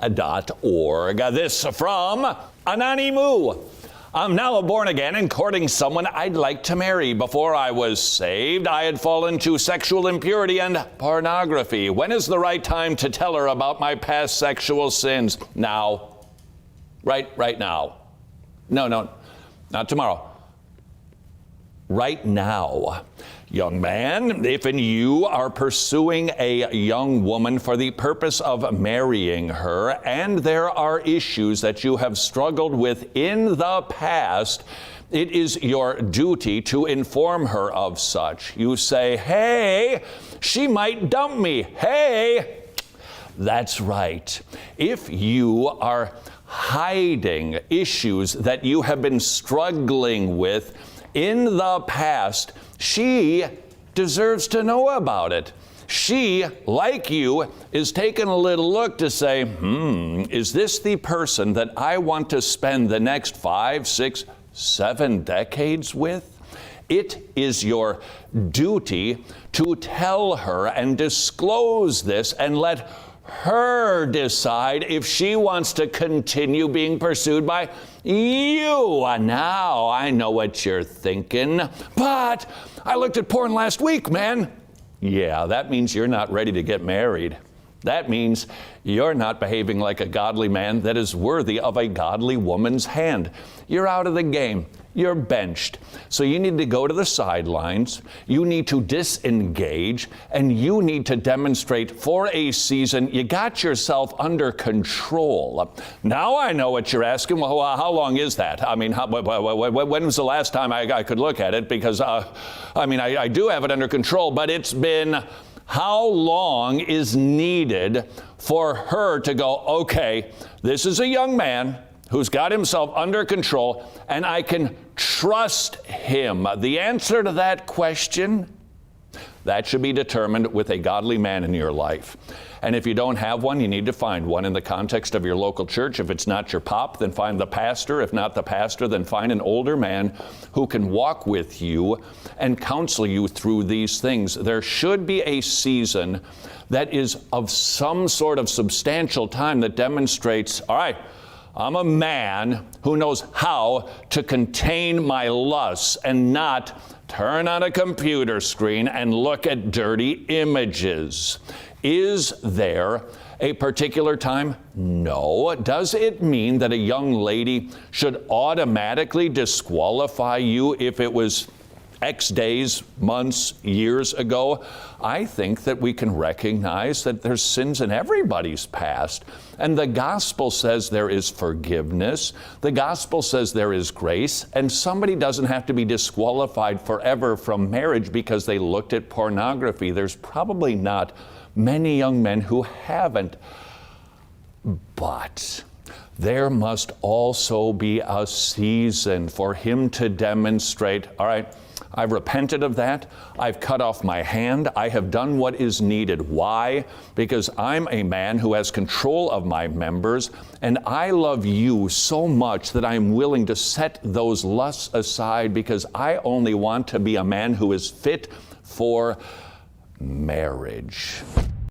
This from Anonymous. I'm now born again and courting someone I'd like to marry. Before I was saved, I had fallen to sexual impurity and pornography. When is the right time to tell her about my past sexual sins? Now. Right now. No, not tomorrow. Right now. Young man, if you are pursuing a young woman for the purpose of marrying her, and there are issues that you have struggled with in the past, it is your duty to inform her of such. You say, hey, she might dump me. Hey, that's right. If you are hiding issues that you have been struggling with in the past, she deserves to know about it. She, like you, is taking a little look to say, is this the person that I want to spend the next 5, 6, 7 decades with? It is your duty to tell her and disclose this and let her decide if she wants to continue being pursued by you. Now I know what you're thinking, but I looked at porn last week, man. Yeah, that means you're not ready to get married. That means you're not behaving like a godly man that is worthy of a godly woman's hand. You're out of the game. You're benched. So you need to go to the sidelines. You need to disengage, and you need to demonstrate for a season you got yourself under control. Now I know what you're asking. Well, how long is that? I mean, when was the last time I could look at it? Because, I do have it under control, but it's been... How long is needed for her to go, okay, this is a young man who's got himself under control, and I can trust him? The answer to that question, that should be determined with a godly man in your life. And if you don't have one, you need to find one in the context of your local church. If it's not your pop, then find the pastor. If not the pastor, then find an older man who can walk with you and counsel you through these things. There should be a season that is of some sort of substantial time that demonstrates, all right, I'm a man who knows how to contain my lusts and not turn on a computer screen and look at dirty images. Is there a particular time? No. Does it mean that a young lady should automatically disqualify you if it was X days, months, years ago? I think that we can recognize that there's sins in everybody's past. And the gospel says there is forgiveness. The gospel says there is grace. And somebody doesn't have to be disqualified forever from marriage because they looked at pornography. There's probably not many young men who haven't. But there must also be a season for him to demonstrate, all right, I've repented of that. I've cut off my hand. I have done what is needed. Why? Because I'm a man who has control of my members, and I love you so much that I'm willing to set those lusts aside because I only want to be a man who is fit for marriage.